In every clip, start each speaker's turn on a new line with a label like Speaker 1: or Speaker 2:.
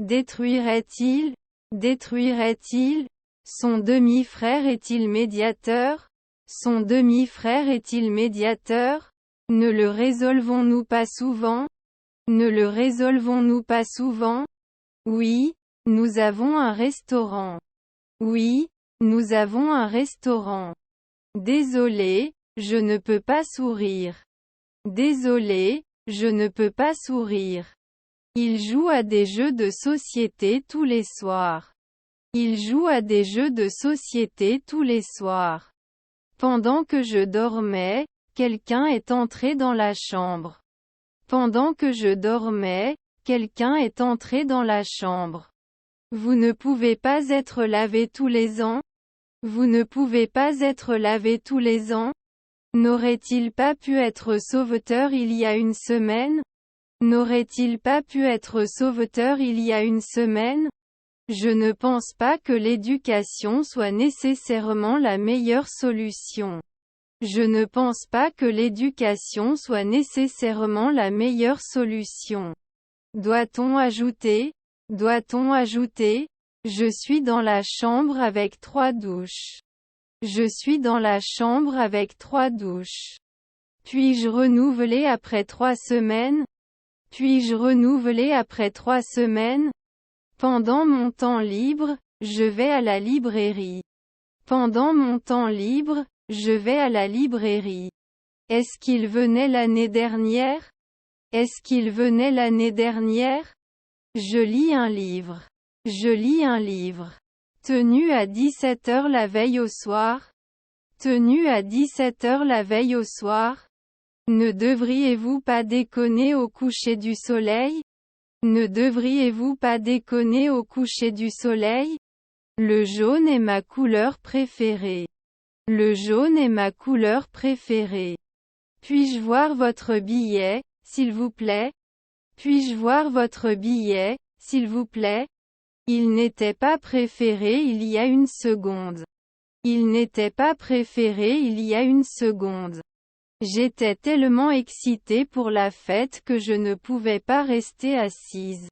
Speaker 1: Détruirait-il? Détruirait-il? Son demi-frère est-il médiateur? Son demi-frère est-il médiateur? Ne le résolvons-nous pas souvent? Ne le résolvons-nous pas souvent? Oui, nous avons un restaurant. Oui, nous avons un restaurant. Désolé, je ne peux pas sourire. Désolé, je ne peux pas sourire. Il joue à des jeux de société tous les soirs. Il joue à des jeux de société tous les soirs. Pendant que je dormais, quelqu'un est entré dans la chambre. Pendant que je dormais, quelqu'un est entré dans la chambre. Vous ne pouvez pas être lavé tous les ans? Vous ne pouvez pas être lavé tous les ans? N'aurait-il pas pu être sauveteur il y a une semaine? N'aurait-il pas pu être sauveteur il y a une semaine? Je ne pense pas que l'éducation soit nécessairement la meilleure solution. Je ne pense pas que l'éducation soit nécessairement la meilleure solution. Doit-on ajouter? Doit-on ajouter? Je suis dans la chambre avec 3 douches. Je suis dans la chambre avec 3 douches. Puis-je renouveler après 3 semaines? Puis-je renouveler après 3 semaines? Pendant mon temps libre, je vais à la librairie. Pendant mon temps libre, je vais à la librairie. Est-ce qu'il venait l'année dernière? Est-ce qu'il venait l'année dernière? Je lis un livre. Je lis un livre. Tenu à 17 h la veille au soir? Tenu à 17 h la veille au soir? Ne devriez-vous pas déconner au coucher du soleil? Ne devriez-vous pas déconner au coucher du soleil? Le jaune est ma couleur préférée. Le jaune est ma couleur préférée. Puis-je voir votre billet, s'il vous plaît? Puis-je voir votre billet, s'il vous plaît? Il n'était pas préféré il y a une seconde. Il n'était pas préféré il y a une seconde. J'étais tellement excitée pour la fête que je ne pouvais pas rester assise.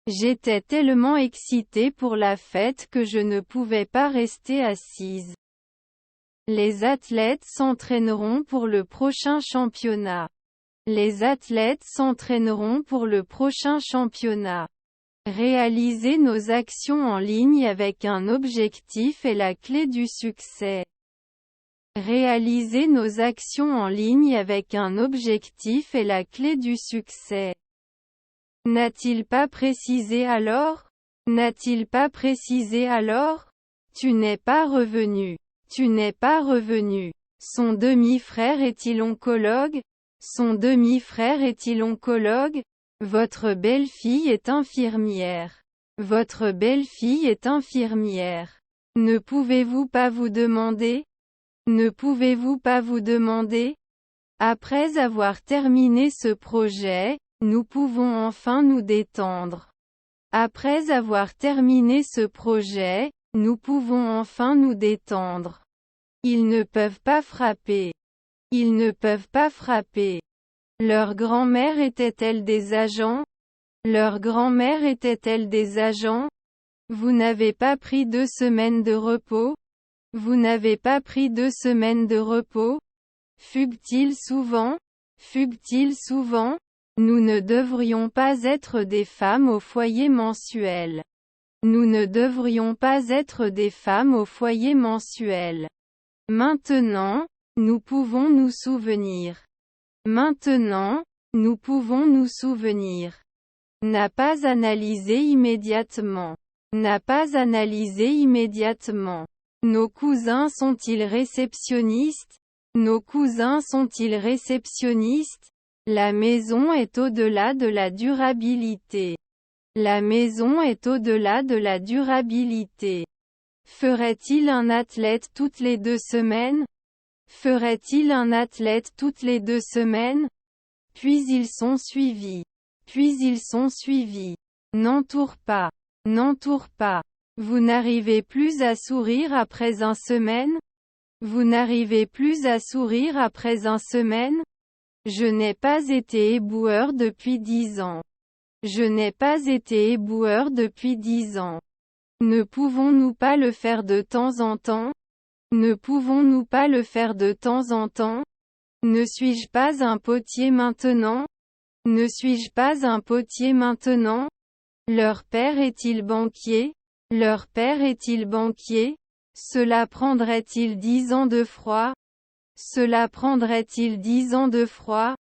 Speaker 1: J'étais tellement excitée pour la fête que je ne pouvais pas rester assise. Les athlètes s'entraîneront pour le prochain championnat. Les athlètes s'entraîneront pour le prochain championnat. Réaliser nos actions en ligne avec un objectif est la clé du succès. Réaliser nos actions en ligne avec un objectif est la clé du succès. N'a-t-il pas précisé alors? N'a-t-il pas précisé alors? Tu n'es pas revenu. Tu n'es pas revenu. Son demi-frère est-il oncologue? Son demi-frère est-il oncologue? Votre belle-fille est infirmière. Votre belle-fille est infirmière. Ne pouvez-vous pas vous demander? Ne pouvez-vous pas vous demander? Après avoir terminé ce projet, nous pouvons enfin nous détendre. Après avoir terminé ce projet, nous pouvons enfin nous détendre. Ils ne peuvent pas frapper. Ils ne peuvent pas frapper. Leur grand-mère était-elle des agents? Leur grand-mère était-elle des agents? Vous n'avez pas pris 2 semaines de repos? Vous n'avez pas pris 2 semaines de repos? Fugue-t-il souvent? Fugue-t-il souvent? Nous ne devrions pas être des femmes au foyer mensuel. Nous ne devrions pas être des femmes au foyer mensuel. Maintenant, nous pouvons nous souvenir. Maintenant, nous pouvons nous souvenir. N'a pas analysé immédiatement. N'a pas analysé immédiatement. Nos cousins sont-ils réceptionnistes? Nos cousins sont-ils réceptionnistes? La maison est au-delà de la durabilité. La maison est au-delà de la durabilité. Ferait-il un athlète toutes les 2 semaines? Ferait-il un athlète toutes les 2 semaines? Puis ils sont suivis. Puis ils sont suivis. N'entoure pas. N'entoure pas. Vous n'arrivez plus à sourire après une semaine? Vous n'arrivez plus à sourire après une semaine? Je n'ai pas été éboueur depuis 10 ans. Je n'ai pas été éboueur depuis 10 ans. Ne pouvons-nous pas le faire de temps en temps? Ne pouvons-nous pas le faire de temps en temps? Ne suis-je pas un potier maintenant? Ne suis-je pas un potier maintenant? Leur père est-il banquier? Leur père est-il banquier? Cela prendrait-il 10 ans de froid? Cela prendrait-il 10 ans de froid?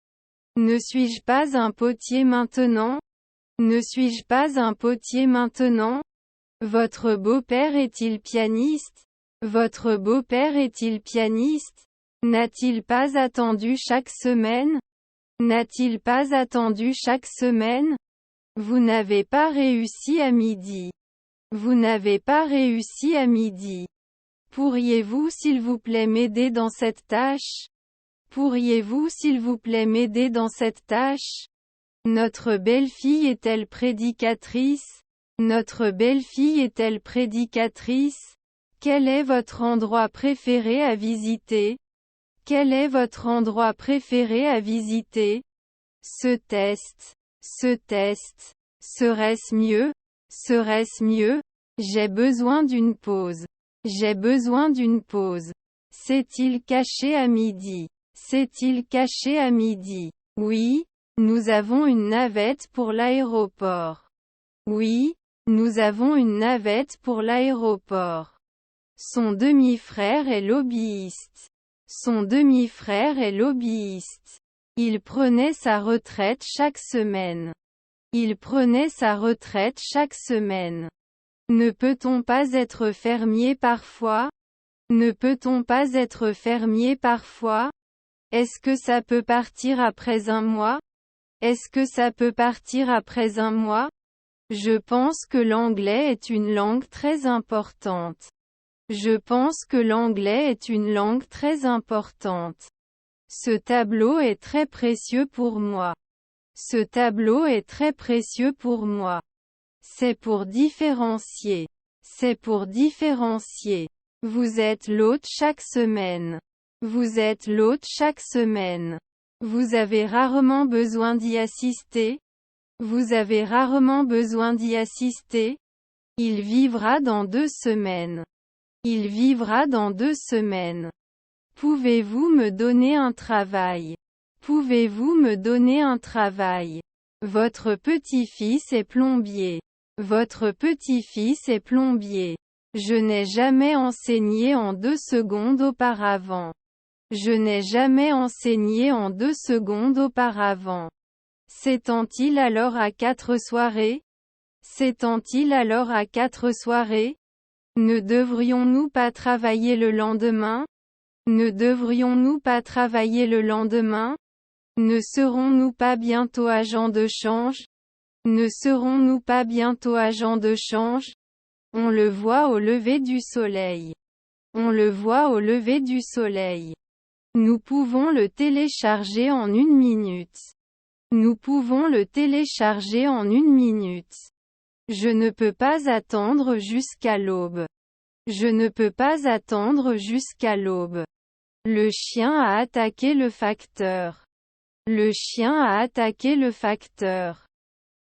Speaker 1: Ne suis-je pas un potier maintenant? Ne suis-je pas un potier maintenant? Votre beau-père est-il pianiste? Votre beau-père est-il pianiste? N'a-t-il pas attendu chaque semaine? N'a-t-il pas attendu chaque semaine? Vous n'avez pas réussi à midi. Vous n'avez pas réussi à midi. Pourriez-vous s'il vous plaît m'aider dans cette tâche? Pourriez-vous s'il vous plaît m'aider dans cette tâche? Notre belle-fille est-elle prédicatrice? Notre belle-fille est-elle prédicatrice? Quel est votre endroit préféré à visiter? Quel est votre endroit préféré à visiter? Ce test. Serait-ce mieux? Serait-ce mieux? J'ai besoin d'une pause. J'ai besoin d'une pause. S'est-il caché à midi? S'est-il caché à midi? Oui, nous avons une navette pour l'aéroport. Oui, nous avons une navette pour l'aéroport. Son demi-frère est lobbyiste. Son demi-frère est lobbyiste. Il prenait sa retraite chaque semaine. Il prenait sa retraite chaque semaine. Ne peut-on pas être fermier parfois? Ne peut-on pas être fermier parfois? Est-ce que ça peut partir après un mois? Est-ce que ça peut partir après un mois? Je pense que l'anglais est une langue très importante. Je pense que l'anglais est une langue très importante. Ce tableau est très précieux pour moi. Ce tableau est très précieux pour moi. C'est pour différencier. C'est pour différencier. Vous êtes l'hôte chaque semaine. Vous êtes l'hôte chaque semaine. Vous avez rarement besoin d'y assister. Vous avez rarement besoin d'y assister. Il vivra dans 2 semaines. Il vivra dans 2 semaines. Pouvez-vous me donner un travail? Pouvez-vous me donner un travail? Votre petit-fils est plombier. Votre petit-fils est plombier. Je n'ai jamais enseigné en 2 secondes auparavant. Je n'ai jamais enseigné en 2 secondes auparavant. S'étend-il alors à 4 soirées? S'étend-il alors à 4 soirées? Ne devrions-nous pas travailler le lendemain? Ne devrions-nous pas travailler le lendemain? Ne serons-nous pas bientôt agents de change? Ne serons-nous pas bientôt agents de change? On le voit au lever du soleil. On le voit au lever du soleil. Nous pouvons le télécharger en 1 minute. Nous pouvons le télécharger en 1 minute. Je ne peux pas attendre jusqu'à l'aube. Je ne peux pas attendre jusqu'à l'aube. Le chien a attaqué le facteur. Le chien a attaqué le facteur.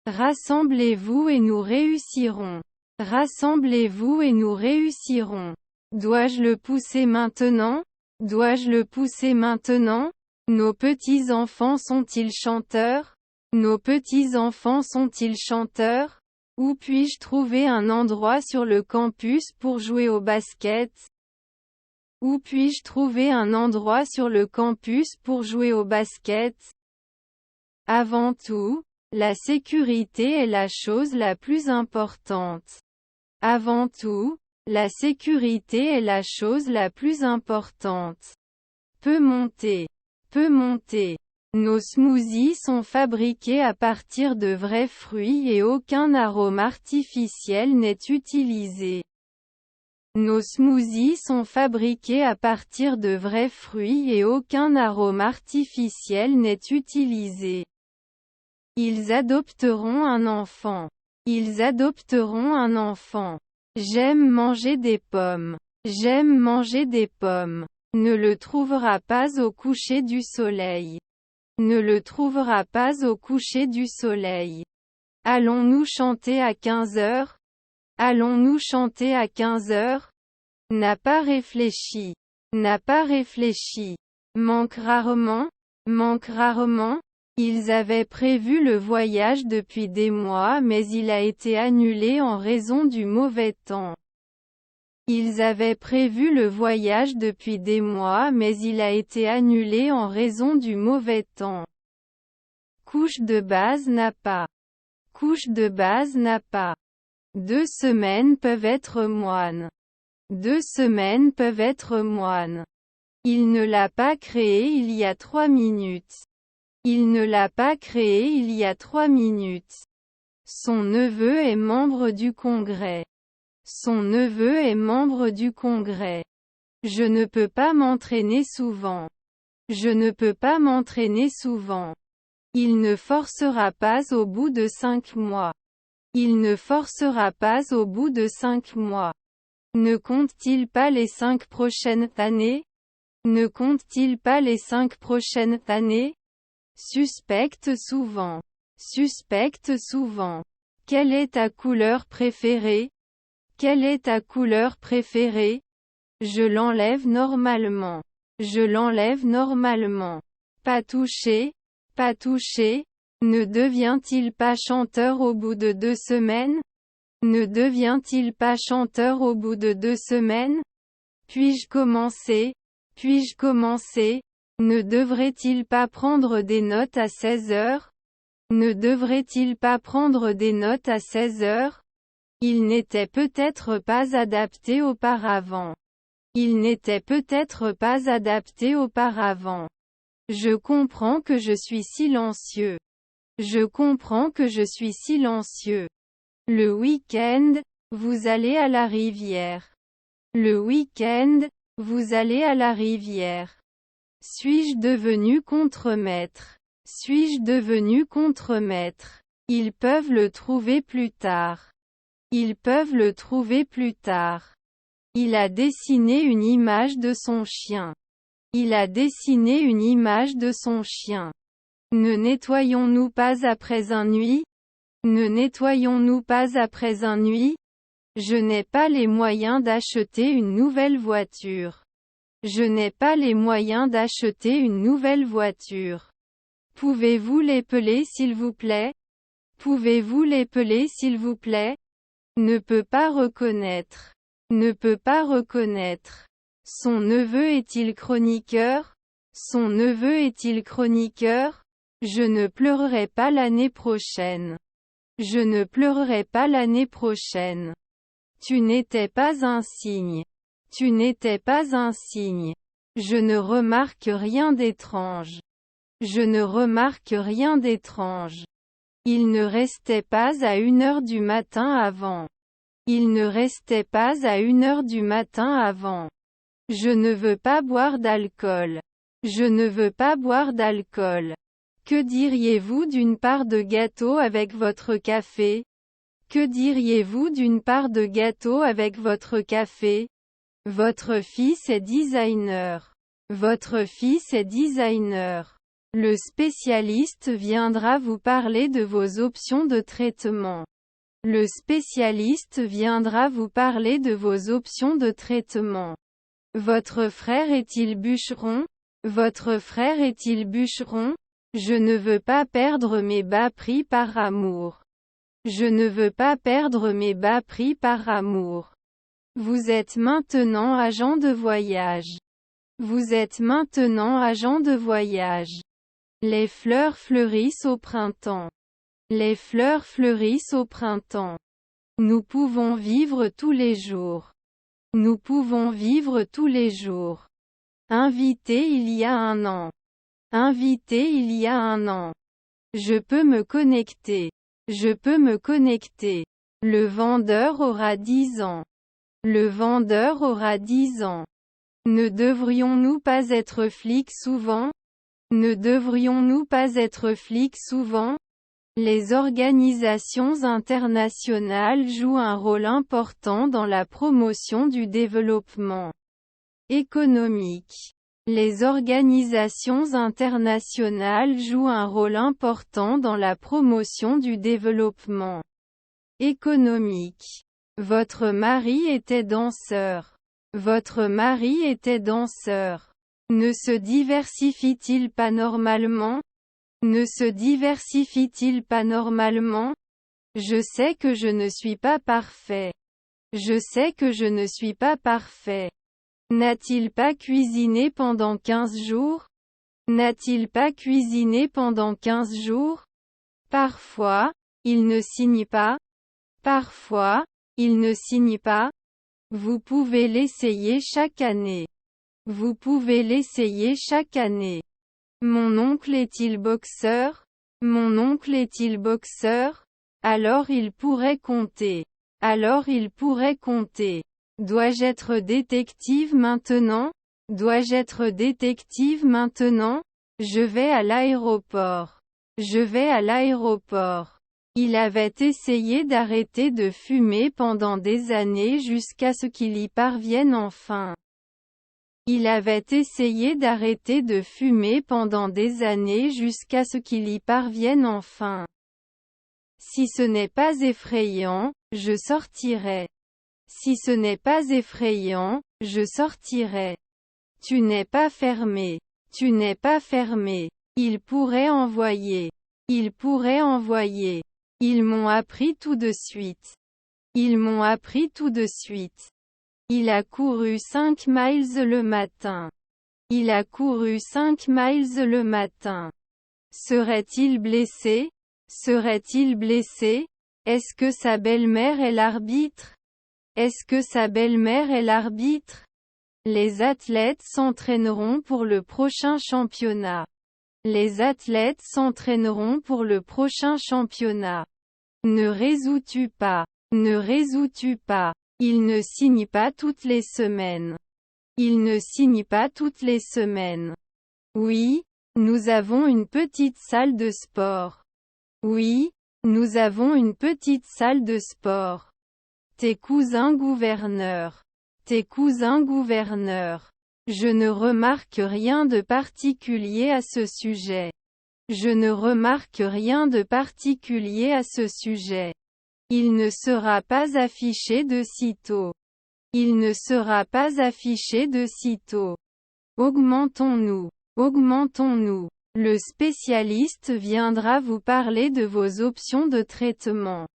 Speaker 1: Rassemblez-vous et nous réussirons. Rassemblez-vous et nous réussirons. Dois-je le pousser maintenant? Dois-je le pousser maintenant? Nos petits-enfants sont-ils chanteurs? Nos petits-enfants sont-ils chanteurs? Où puis-je trouver un endroit sur le campus pour jouer au basket? Où puis-je trouver un endroit sur le campus pour jouer au basket? Avant tout, la sécurité est la chose la plus importante. Avant tout, la sécurité est la chose la plus importante. Peut monter. Peut monter. Nos smoothies sont fabriqués à partir de vrais fruits et aucun arôme artificiel n'est utilisé. Nos smoothies sont fabriqués à partir de vrais fruits et aucun arôme artificiel n'est utilisé. Ils adopteront un enfant. Ils adopteront un enfant. J'aime manger des pommes. J'aime manger des pommes. Ne le trouvera pas au coucher du soleil. Ne le trouvera pas au coucher du soleil. Allons-nous chanter à 15 heures? Allons-nous chanter à 15 heures? N'a pas réfléchi. N'a pas réfléchi. Manque rarement. Manque rarement. Ils avaient prévu le voyage depuis des mois mais il a été annulé en raison du mauvais temps. Ils avaient prévu le voyage depuis des mois mais il a été annulé en raison du mauvais temps. Couche de base n'a pas. Couche de base n'a pas. 2 semaines peuvent être moines. 2 semaines peuvent être moines. Il ne l'a pas créé il y a 3 minutes. Il ne l'a pas créé il y a 3 minutes. Son neveu est membre du Congrès. Son neveu est membre du Congrès. Je ne peux pas m'entraîner souvent. Je ne peux pas m'entraîner souvent. Il ne forcera pas au bout de 5 mois. Il ne forcera pas au bout de 5 mois. Ne compte-t-il pas les 5 prochaines années? Ne compte-t-il pas les 5 prochaines années? Suspecte souvent. Suspecte souvent. Quelle est ta couleur préférée? Quelle est ta couleur préférée? Je l'enlève normalement. Je l'enlève normalement. Pas touché? Pas touché? Ne devient-il pas chanteur au bout de 2 semaines? Ne devient-il pas chanteur au bout de 2 semaines? Puis-je commencer? Puis-je commencer? Ne devrait-il pas prendre des notes à 16 heures? Ne devrait-il pas prendre des notes à 16 heures? Il n'était peut-être pas adapté auparavant. Il n'était peut-être pas adapté auparavant. Je comprends que je suis silencieux. Je comprends que je suis silencieux. Le week-end, vous allez à la rivière. Le week-end, vous allez à la rivière. Suis-je devenu contremaître? Suis-je devenu contremaître? Ils peuvent le trouver plus tard. Ils peuvent le trouver plus tard. Il a dessiné une image de son chien. Il a dessiné une image de son chien. Ne nettoyons-nous pas après un nuit? Ne nettoyons-nous pas après un nuit? Je n'ai pas les moyens d'acheter une nouvelle voiture. Je n'ai pas les moyens d'acheter une nouvelle voiture. Pouvez-vous l'épeler s'il vous plaît? Pouvez-vous l'épeler s'il vous plaît? Ne peut pas reconnaître. Ne peut pas reconnaître. Son neveu est-il chroniqueur? Son neveu est-il chroniqueur? Je ne pleurerai pas l'année prochaine. Je ne pleurerai pas l'année prochaine. Tu n'étais pas un signe. Tu n'étais pas un signe. Je ne remarque rien d'étrange. Je ne remarque rien d'étrange. Il ne restait pas à 1 heure du matin avant. Il ne restait pas à 1 heure du matin avant. Je ne veux pas boire d'alcool. Je ne veux pas boire d'alcool. Que diriez-vous d'une part de gâteau avec votre café? Que diriez-vous d'une part de gâteau avec votre café? Votre fils est designer. Votre fils est designer. Le spécialiste viendra vous parler de vos options de traitement. Le spécialiste viendra vous parler de vos options de traitement. Votre frère est-il bûcheron? Votre frère est-il bûcheron? Je ne veux pas perdre mes bas prix par amour. Je ne veux pas perdre mes bas prix par amour. Vous êtes maintenant agent de voyage. Vous êtes maintenant agent de voyage. Les fleurs fleurissent au printemps. Les fleurs fleurissent au printemps. Nous pouvons vivre tous les jours. Nous pouvons vivre tous les jours. Invité il y a 1 an. Invité il y a 1 an. Je peux me connecter. Je peux me connecter. Le vendeur aura 10 ans. Le vendeur aura 10 ans. Ne devrions-nous pas être flics souvent? Ne devrions-nous pas être flics souvent? Les organisations internationales jouent un rôle important dans la promotion du développement économique. Les organisations internationales jouent un rôle important dans la promotion du développement économique. Votre mari était danseur. Votre mari était danseur. Ne se diversifie-t-il pas normalement? Ne se diversifie-t-il pas normalement? Je sais que je ne suis pas parfait. Je sais que je ne suis pas parfait. N'a-t-il pas cuisiné pendant 15 jours? N'a-t-il pas cuisiné pendant 15 jours? Parfois, il ne signe pas. Parfois, il ne signe pas. Vous pouvez l'essayer chaque année. Vous pouvez l'essayer chaque année. Mon oncle est-il boxeur? Mon oncle est-il boxeur? Alors il pourrait compter. Alors il pourrait compter. Dois-je être détective maintenant? Dois-je être détective maintenant? Je vais à l'aéroport. Je vais à l'aéroport. Il avait essayé d'arrêter de fumer pendant des années jusqu'à ce qu'il y parvienne enfin. Il avait essayé d'arrêter de fumer pendant des années jusqu'à ce qu'il y parvienne enfin. Si ce n'est pas effrayant, je sortirai. Si ce n'est pas effrayant, je sortirai. Tu n'es pas fermé. Tu n'es pas fermé. Il pourrait envoyer. Il pourrait envoyer. Ils m'ont appris tout de suite. Ils m'ont appris tout de suite. Il a couru 5 miles le matin. Il a couru 5 miles le matin. Serait-il blessé? Serait-il blessé? Est-ce que sa belle-mère est l'arbitre? Est-ce que sa belle-mère est l'arbitre? Les athlètes s'entraîneront pour le prochain championnat. Les athlètes s'entraîneront pour le prochain championnat. Ne résous-tu pas? Ne résous-tu pas? Il ne signe pas toutes les semaines. Il ne signe pas toutes les semaines. Oui, nous avons une petite salle de sport. Oui, nous avons une petite salle de sport. Tes cousins gouverneurs. Tes cousins gouverneurs. Je ne remarque rien de particulier à ce sujet. Je ne remarque rien de particulier à ce sujet. Il ne sera pas affiché de sitôt. Il ne sera pas affiché de sitôt. Augmentons-nous. Augmentons-nous. Le spécialiste viendra vous parler de vos options de traitement.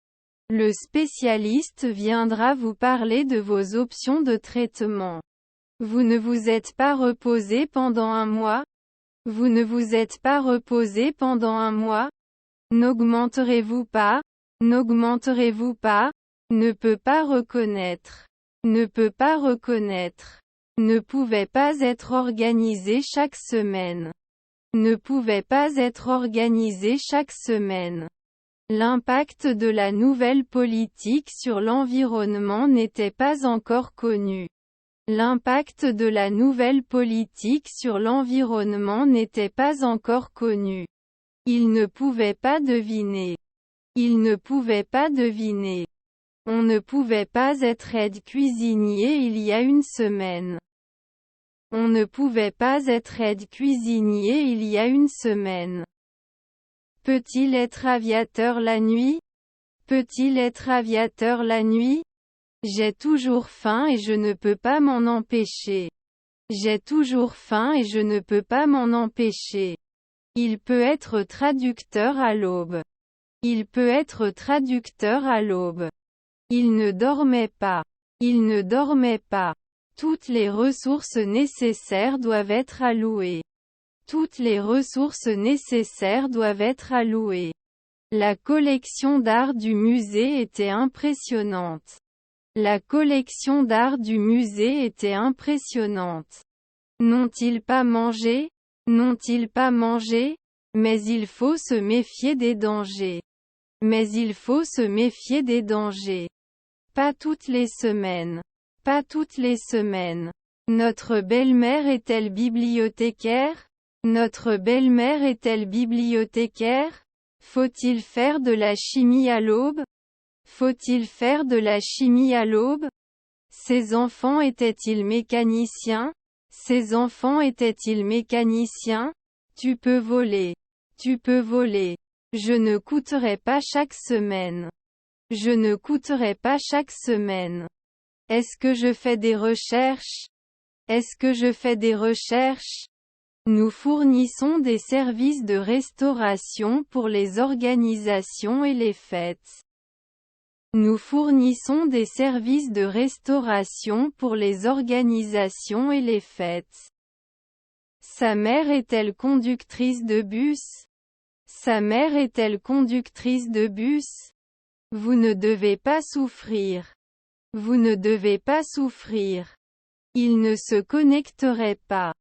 Speaker 1: Le spécialiste viendra vous parler de vos options de traitement. Vous ne vous êtes pas reposé pendant un mois? Vous ne vous êtes pas reposé pendant un mois? N'augmenterez-vous pas? N'augmenterez-vous pas? Ne peut pas reconnaître. Ne peut pas reconnaître. Ne pouvait pas être organisé chaque semaine. Ne pouvait pas être organisé chaque semaine. L'impact de la nouvelle politique sur l'environnement n'était pas encore connu. L'impact de la nouvelle politique sur l'environnement n'était pas encore connu. Il ne pouvait pas deviner. Il ne pouvait pas deviner. On ne pouvait pas être aide cuisinier il y a une semaine. On ne pouvait pas être aide cuisinier il y a une semaine. Peut-il être aviateur la nuit? Peut-il être aviateur la nuit? J'ai toujours faim et je ne peux pas m'en empêcher. J'ai toujours faim et je ne peux pas m'en empêcher. Il peut être traducteur à l'aube. Il peut être traducteur à l'aube. Il ne dormait pas. Il ne dormait pas. Toutes les ressources nécessaires doivent être allouées. Toutes les ressources nécessaires doivent être allouées. La collection d'art du musée était impressionnante. La collection d'art du musée était impressionnante. N'ont-ils pas mangé? N'ont-ils pas mangé? Mais il faut se méfier des dangers. Mais il faut se méfier des dangers. Pas toutes les semaines. Pas toutes les semaines. Notre belle-mère est-elle bibliothécaire? Notre belle-mère est-elle bibliothécaire? Faut-il faire de la chimie à l'aube? Faut-il faire de la chimie à l'aube? Ses enfants étaient-ils mécaniciens? Ses enfants étaient-ils mécaniciens? Tu peux voler. Tu peux voler. Je ne coûterai pas chaque semaine. Je ne coûterai pas chaque semaine. Est-ce que je fais des recherches? Est-ce que je fais des recherches? Nous fournissons des services de restauration pour les organisations et les fêtes. Nous fournissons des services de restauration pour les organisations et les fêtes. Sa mère est-elle conductrice de bus? Sa mère est-elle conductrice de bus? Vous ne devez pas souffrir. Vous ne devez pas souffrir. Il ne se connecterait pas.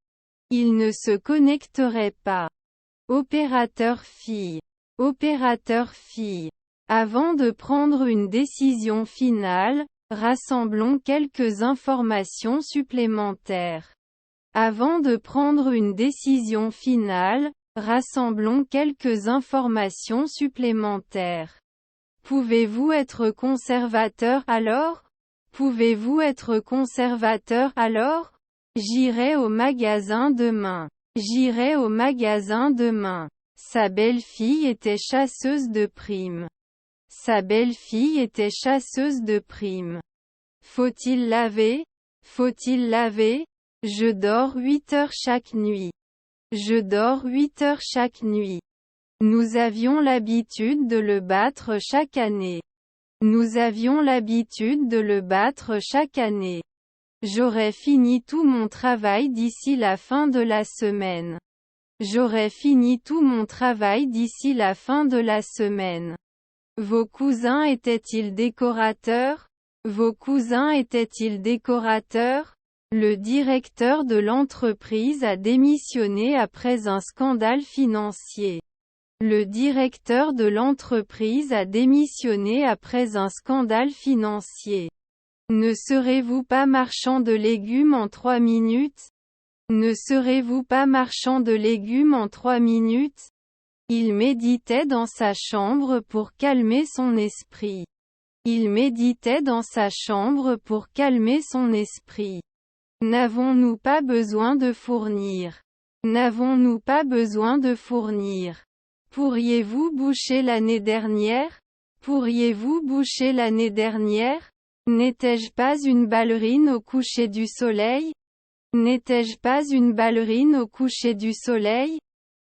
Speaker 1: Il ne se connecterait pas. Opérateur fille. Opérateur fille. Avant de prendre une décision finale, rassemblons quelques informations supplémentaires. Avant de prendre une décision finale, rassemblons quelques informations supplémentaires. Pouvez-vous être conservateur alors? Pouvez-vous être conservateur alors? J'irai au magasin demain. J'irai au magasin demain. Sa belle-fille était chasseuse de primes. Sa belle-fille était chasseuse de primes. Faut-il laver? Faut-il laver? Je dors 8 heures chaque nuit. Je dors 8 heures chaque nuit. Nous avions l'habitude de le battre chaque année. Nous avions l'habitude de le battre chaque année. J'aurai fini tout mon travail d'ici la fin de la semaine. J'aurai fini tout mon travail d'ici la fin de la semaine. Vos cousins étaient-ils décorateurs? Vos cousins étaient-ils décorateurs? Le directeur de l'entreprise a démissionné après un scandale financier. Le directeur de l'entreprise a démissionné après un scandale financier. Ne serez-vous pas marchand de légumes en 3 minutes? Ne serez-vous pas marchand de légumes en 3 minutes? Il méditait dans sa chambre pour calmer son esprit. Il méditait dans sa chambre pour calmer son esprit. N'avons-nous pas besoin de fournir? N'avons-nous pas besoin de fournir? Pourriez-vous boucher l'année dernière? Pourriez-vous boucher l'année dernière? N'étais-je pas une ballerine au coucher du soleil? N'étais-je pas une ballerine au coucher du soleil?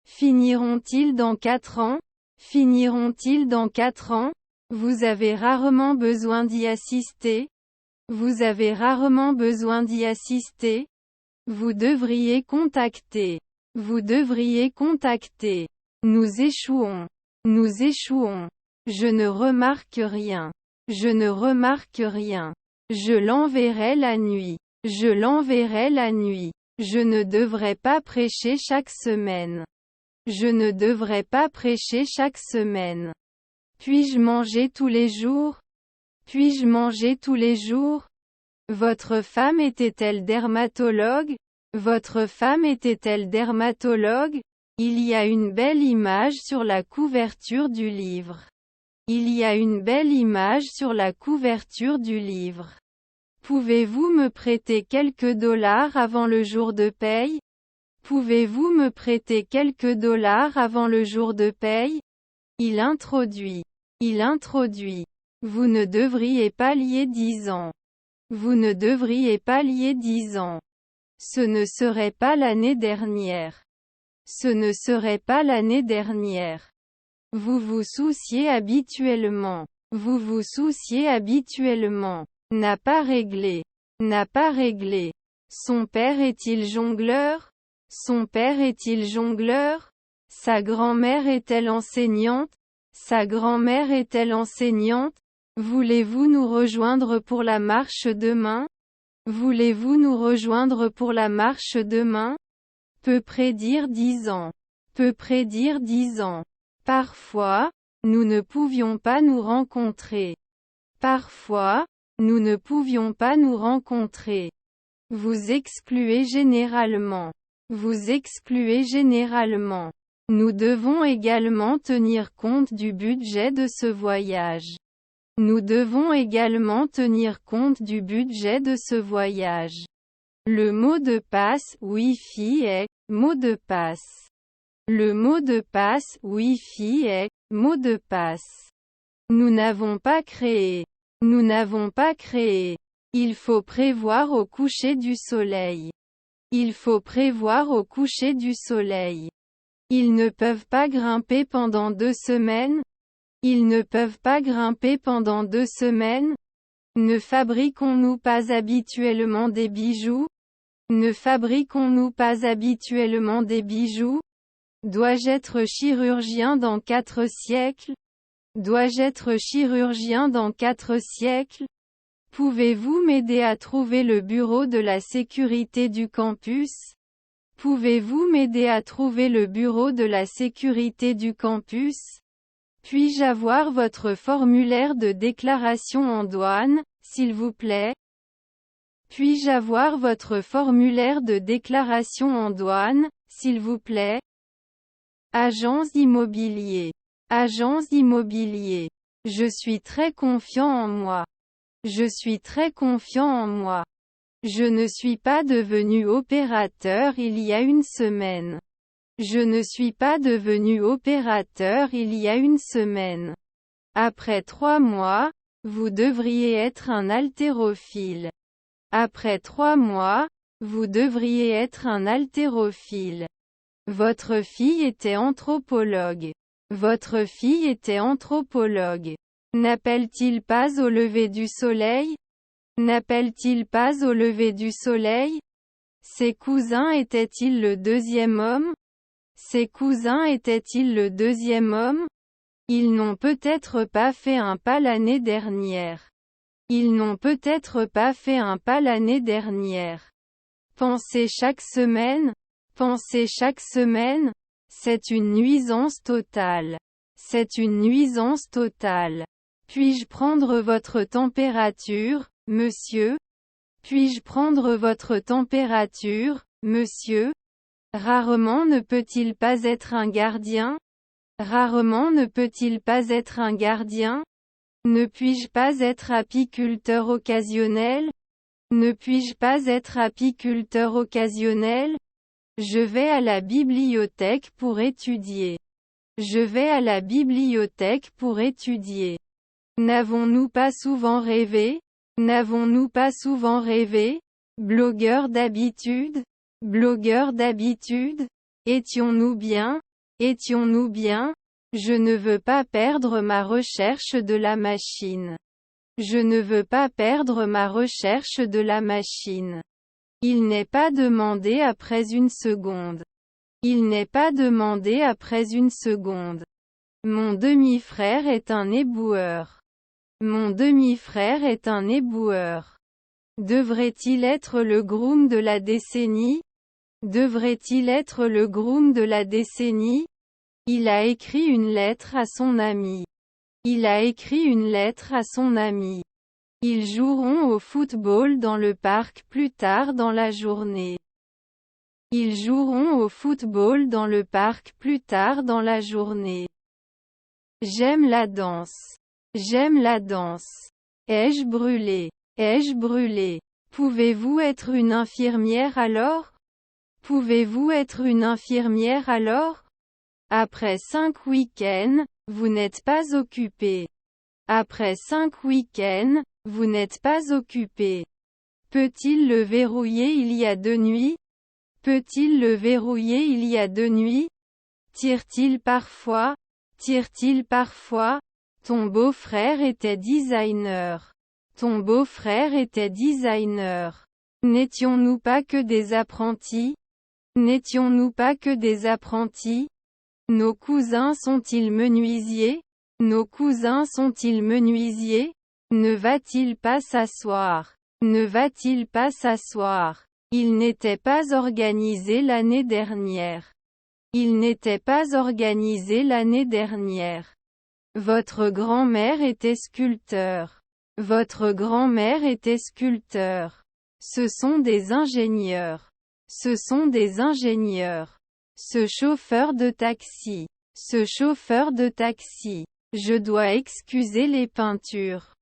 Speaker 1: Finiront-ils dans 4 ans? Finiront-ils dans 4 ans? Vous avez rarement besoin d'y assister. Vous avez rarement besoin d'y assister. Vous devriez contacter. Vous devriez contacter. Nous échouons. Nous échouons. Je ne remarque rien. Je ne remarque rien. Je l'enverrai la nuit. Je l'enverrai la nuit. Je ne devrais pas prêcher chaque semaine. Je ne devrais pas prêcher chaque semaine. Puis-je manger tous les jours? Puis-je manger tous les jours? Votre femme était-elle dermatologue? Votre femme était-elle dermatologue? Il y a une belle image sur la couverture du livre. Il y a une belle image sur la couverture du livre. Pouvez-vous me prêter quelques dollars avant le jour de paye? Pouvez-vous me prêter quelques dollars avant le jour de paye? Il introduit. Il introduit. Vous ne devriez pas lier 10 ans. Vous ne devriez pas lier 10 ans. Ce ne serait pas l'année dernière. Ce ne serait pas l'année dernière. Vous vous souciez habituellement. Vous vous souciez habituellement. N'a pas réglé. N'a pas réglé. Son père est-il jongleur? Son père est-il jongleur? Sa grand-mère est-elle enseignante? Sa grand-mère est-elle enseignante? Voulez-vous nous rejoindre pour la marche demain? Voulez-vous nous rejoindre pour la marche demain? Peut prédire 10 ans. Peut prédire 10 ans. Parfois, nous ne pouvions pas nous rencontrer. Parfois, nous ne pouvions pas nous rencontrer. Vous excluez généralement. Vous excluez généralement. Nous devons également tenir compte du budget de ce voyage. Nous devons également tenir compte du budget de ce voyage. Le mot de passe Wi-Fi est mot de passe. Le mot de passe Wi-Fi est mot de passe. Nous n'avons pas créé. Nous n'avons pas créé. Il faut prévoir au coucher du soleil. Il faut prévoir au coucher du soleil. Ils ne peuvent pas grimper pendant 2 semaines. Ils ne peuvent pas grimper pendant 2 semaines. Ne fabriquons-nous pas habituellement des bijoux? Ne fabriquons-nous pas habituellement des bijoux? Dois-je être chirurgien dans 4 siècles? Dois-je être chirurgien dans 4 siècles? Pouvez-vous m'aider à trouver le bureau de la sécurité du campus? Pouvez-vous m'aider à trouver le bureau de la sécurité du campus? Puis-je avoir votre formulaire de déclaration en douane, s'il vous plaît? Puis-je avoir votre formulaire de déclaration en douane, s'il vous plaît? Agents immobiliers. Agents immobiliers. Je suis très confiant en moi. Je suis très confiant en moi. Je ne suis pas devenu opérateur il y a une semaine. Je ne suis pas devenu opérateur il y a une semaine. Après 3 mois, vous devriez être un haltérophile. Après 3 mois, vous devriez être un haltérophile. Votre fille était anthropologue. Votre fille était anthropologue. N'appelle-t-il pas au lever du soleil? N'appelle-t-il pas au lever du soleil? Ses cousins étaient-ils le 2e homme? Ses cousins étaient-ils le 2e homme? Ils n'ont peut-être pas fait un pas l'année dernière. Ils n'ont peut-être pas fait un pas l'année dernière. Pensez chaque semaine. Pensez chaque semaine. C'est une nuisance totale. C'est une nuisance totale. Puis-je prendre votre température, monsieur? Puis-je prendre votre température, monsieur? Rarement ne peut-il pas être un gardien? Rarement ne peut-il pas être un gardien? Ne puis-je pas être apiculteur occasionnel? Ne puis-je pas être apiculteur occasionnel? Je vais à la bibliothèque pour étudier. Je vais à la bibliothèque pour étudier. N'avons-nous pas souvent rêvé? N'avons-nous pas souvent rêvé? Blogueur d'habitude? Blogueur d'habitude? Étions-nous bien? Étions-nous bien? Je ne veux pas perdre ma recherche de la machine. Je ne veux pas perdre ma recherche de la machine. Il n'est pas demandé après une seconde. Il n'est pas demandé après une seconde. Mon demi-frère est un éboueur. Mon demi-frère est un éboueur. Devrait-il être le groom de la décennie? Devrait-il être le groom de la décennie? Il a écrit une lettre à son ami. Il a écrit une lettre à son ami. Ils joueront au football dans le parc plus tard dans la journée. Ils joueront au football dans le parc plus tard dans la journée. J'aime la danse. J'aime la danse. Ai-je brûlé? Ai-je brûlé? Pouvez-vous être une infirmière alors? Pouvez-vous être une infirmière alors? Après 5 week-ends, vous n'êtes pas occupé. Après 5 week-ends, vous n'êtes pas occupé. Peut-il le verrouiller il y a 2 nuits? Peut-il le verrouiller il y a 2 nuits? Tire-t-il parfois? Tire-t-il parfois? Ton beau-frère était designer. Ton beau-frère était designer. N'étions-nous pas que des apprentis? N'étions-nous pas que des apprentis? Nos cousins sont-ils menuisiers? Nos cousins sont-ils menuisiers? Ne va-t-il pas s'asseoir? Ne va-t-il pas s'asseoir? Il n'était pas organisé l'année dernière. Il n'était pas organisé l'année dernière. Votre grand-mère était sculpteur. Votre grand-mère était sculpteur. Ce sont des ingénieurs. Ce sont des ingénieurs. Ce chauffeur de taxi. Ce chauffeur de taxi. Je dois excuser les peintures.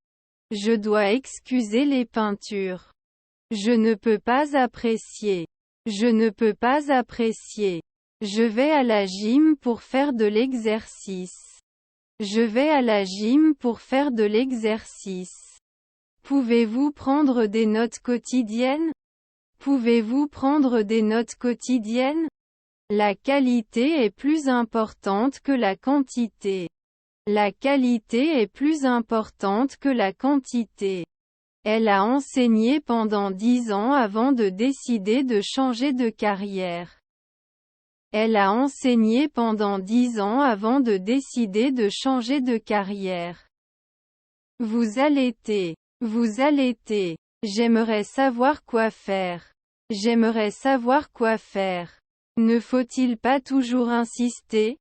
Speaker 1: Je dois excuser les peintures. Je ne peux pas apprécier. Je ne peux pas apprécier. Je vais à la gym pour faire de l'exercice. Je vais à la gym pour faire de l'exercice. Pouvez-vous prendre des notes quotidiennes? Pouvez-vous prendre des notes quotidiennes? La qualité est plus importante que la quantité. La qualité est plus importante que la quantité. Elle a enseigné pendant 10 ans avant de décider de changer de carrière. Elle a enseigné pendant 10 ans avant de décider de changer de carrière. Vous allaitez. Vous allaitez. J'aimerais savoir quoi faire. J'aimerais savoir quoi faire. Ne faut-il pas toujours insister?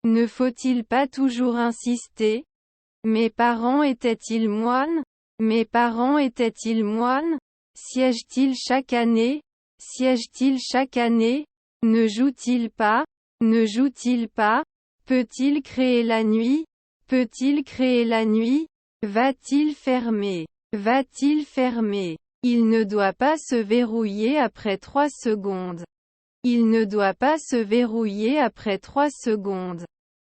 Speaker 1: Ne faut-il pas toujours insister? Mes parents étaient-ils moines? Mes parents étaient-ils moines? Siègent-ils chaque année? Siègent-ils chaque année? Ne joue-t-il pas? Ne joue-t-il pas? Peut-il créer la nuit? Peut-il créer la nuit? Va-t-il fermer? Va-t-il fermer? Il ne doit pas se verrouiller après 3 secondes. Il ne doit pas se verrouiller après 3 secondes.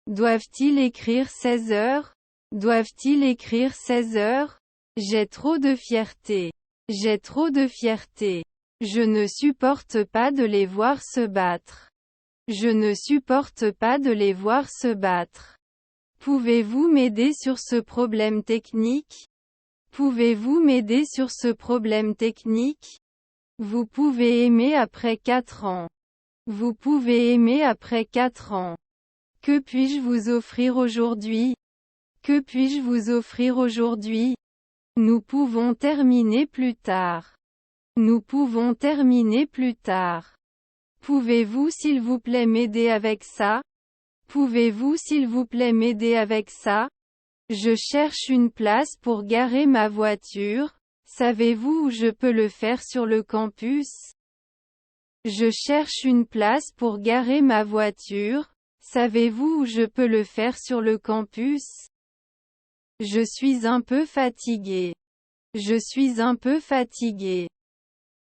Speaker 1: Doivent-ils écrire 16 heures? Doivent-ils écrire 16 heures? J'ai trop de fierté. J'ai trop de fierté. Je ne supporte pas de les voir se battre. Je ne supporte pas de les voir se battre. Pouvez-vous m'aider sur ce problème technique? Pouvez-vous m'aider sur ce problème technique? Vous pouvez aimer après 4 ans. Vous pouvez aimer après 4 ans. Que puis-je vous offrir aujourd'hui? Que puis-je vous offrir aujourd'hui? Nous pouvons terminer plus tard. Nous pouvons terminer plus tard. Pouvez-vous s'il vous plaît m'aider avec ça? Pouvez-vous s'il vous plaît m'aider avec ça? Je cherche une place pour garer ma voiture. Savez-vous où je peux le faire sur le campus? Je cherche une place pour garer ma voiture. Savez-vous où je peux le faire sur le campus? Je suis un peu fatigué. Je suis un peu fatigué.